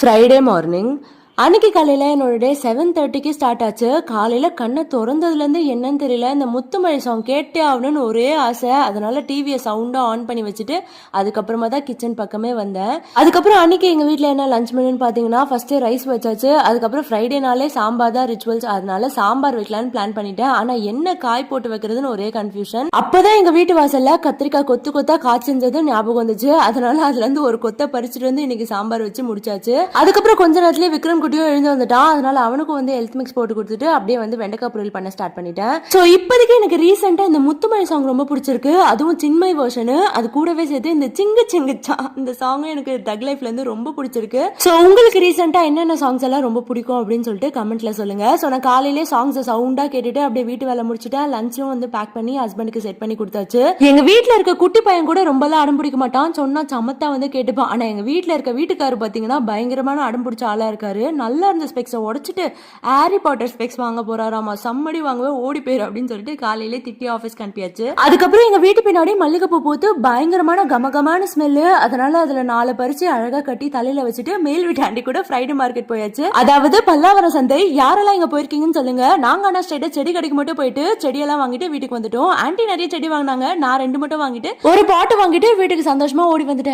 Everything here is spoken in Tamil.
ஃப்ரைடே மார்னிங் அன்னைக்கு காலையில் என்னோட டே 7:30க்கு ஸ்டார்ட் ஆச்சு. காலையில் கண்ணை திறந்ததுலேருந்து என்னன்னு தெரியல, இந்த முத்துமழை சாங் கேட்டே ஆகணும்னு ஒரே ஆசை. அதனால டிவியை சவுண்டாக ஆன் பண்ணி வச்சுட்டு அதுக்கப்புறமா தான் கிச்சன் பக்கமே வந்தேன். அதுக்கப்புறம் அன்னைக்கு எங்கள் வீட்டில் என்ன லஞ்ச் மெனுன்னு பார்த்தீங்கன்னா, ஃபஸ்ட்டு ரைஸ் வச்சாச்சு. அதுக்கப்புறம் ஃப்ரைடேனாலே சாம்பார் தான் ரிச்சுவல்ஸ், அதனால சாம்பார் வைக்கலான்னு பிளான் பண்ணிட்டேன். ஆனால் என்ன காய் போட்டு வைக்கிறதுன்னு ஒரே கன்ஃபியூஷன். அப்போதான் எங்கள் வீட்டு வாசலில் கத்திரிக்காய் கொத்து கொத்தா காய்ச்சிருந்ததும் ஞாபகம் வந்துச்சு. அதனால அதுலேருந்து ஒரு கொத்தை பறிச்சுட்டு வந்து இன்னைக்கு சாம்பார் வச்சு முடிச்சாச்சு. அதுக்கப்புறம் கொஞ்ச நேரத்துலேயே விக்ரம் குட்டியும் எழுந்து வந்துட்டான். அதனால அவனுக்கும் வந்து ஹெல்த் மிக்ஸ் போட்டு கொடுத்துட்டு அப்படியே வந்து வெண்டைக்காய் பொரியல் பண்ண ஸ்டார்ட் பண்ணிட்டேன். ஸோ இப்போதைக்கு எனக்கு ரீசெண்டா இந்த முத்துமழை சாங் ரொம்ப பிடிச்சிருக்கு. அதுவும் சின்மை வெர்ஷனு, அது கூடவே சேர்த்து இந்த சிங்கு சிங்குச்சா இந்த சாங்கும் எனக்கு தக் லைஃப்ல இருந்து ரொம்ப பிடிச்சிருக்கு. ஸோ உங்களுக்கு ரீசெண்டா என்னென்ன சாங்ஸ் எல்லாம் ரொம்ப பிடிக்கும் அப்படின்னு சொல்லிட்டு கமெண்ட்ல சொல்லுங்க. ஸோ நான் காலையிலே சாங்ஸை சவுண்டா கேட்டுட்டு அப்படியே வீட்டு வேலை முடிச்சுட்டேன். லஞ்சும் வந்து பேக் பண்ணி ஹஸ்பண்டுக்கு செட் பண்ணி கொடுத்தாச்சு. எங்க வீட்டுல இருக்க குட்டி பையன் கூட ரொம்பலாம் அடம் பிடிக்க மாட்டான், சொன்னா சமத்தா வந்து கேட்டுப்பான். ஆனா எங்க வீட்டுல இருக்க வீட்டுக்காரரு பாத்தீங்கன்னா பயங்கரமான அடம் பிடிச்ச ஆளா இருக்காரு. நல்லா இருந்த ஸ்பெக்ஸை உடைச்சிட்டு ஹாரி பாட்டர் ஸ்பெக்ஸ் வாங்க போறாராமா. சம்மடி வாங்கவே ஓடி போயிரு அப்படின்னு சொல்லிட்டு காலையிலே திட்டி ஆஃபீஸ்க்கு அனுப்பியாச்சு. அதுக்கப்புறம் எங்க வீட்டு பின்னாடி மல்லிகைப்பூ பூத்து பயங்கரமான கமகமான ஸ்மெல்லு. அதனால அதுல 4 பறிச்சு அழகா கட்டி தலையில வச்சுட்டு மேல் வீட்டு ஆண்டி கூட ஃப்ரைடே மார்க்கெட் போயாச்சு. அதாவது பல்லாவரம் சந்தை. யாரெல்லாம் இங்க போயிருக்கீங்கன்னு சொல்லுங்க. நாங்க ஆனா ஸ்ட்ரைட்டா செடி கடைக்கு மட்டும் போயிட்டு செடியெல்லாம் வாங்கிட்டு வீட்டுக்கு வந்துட்டோம். ஆண்டி நிறைய செடி வாங்கினாங்க, நான் 2 மட்டும் வாங்கிட்டு ஒரு பாட்டு வாங்கிட்டு வீட்டுக்கு சந்தோஷமா ஓடி வந்துட்டேன்.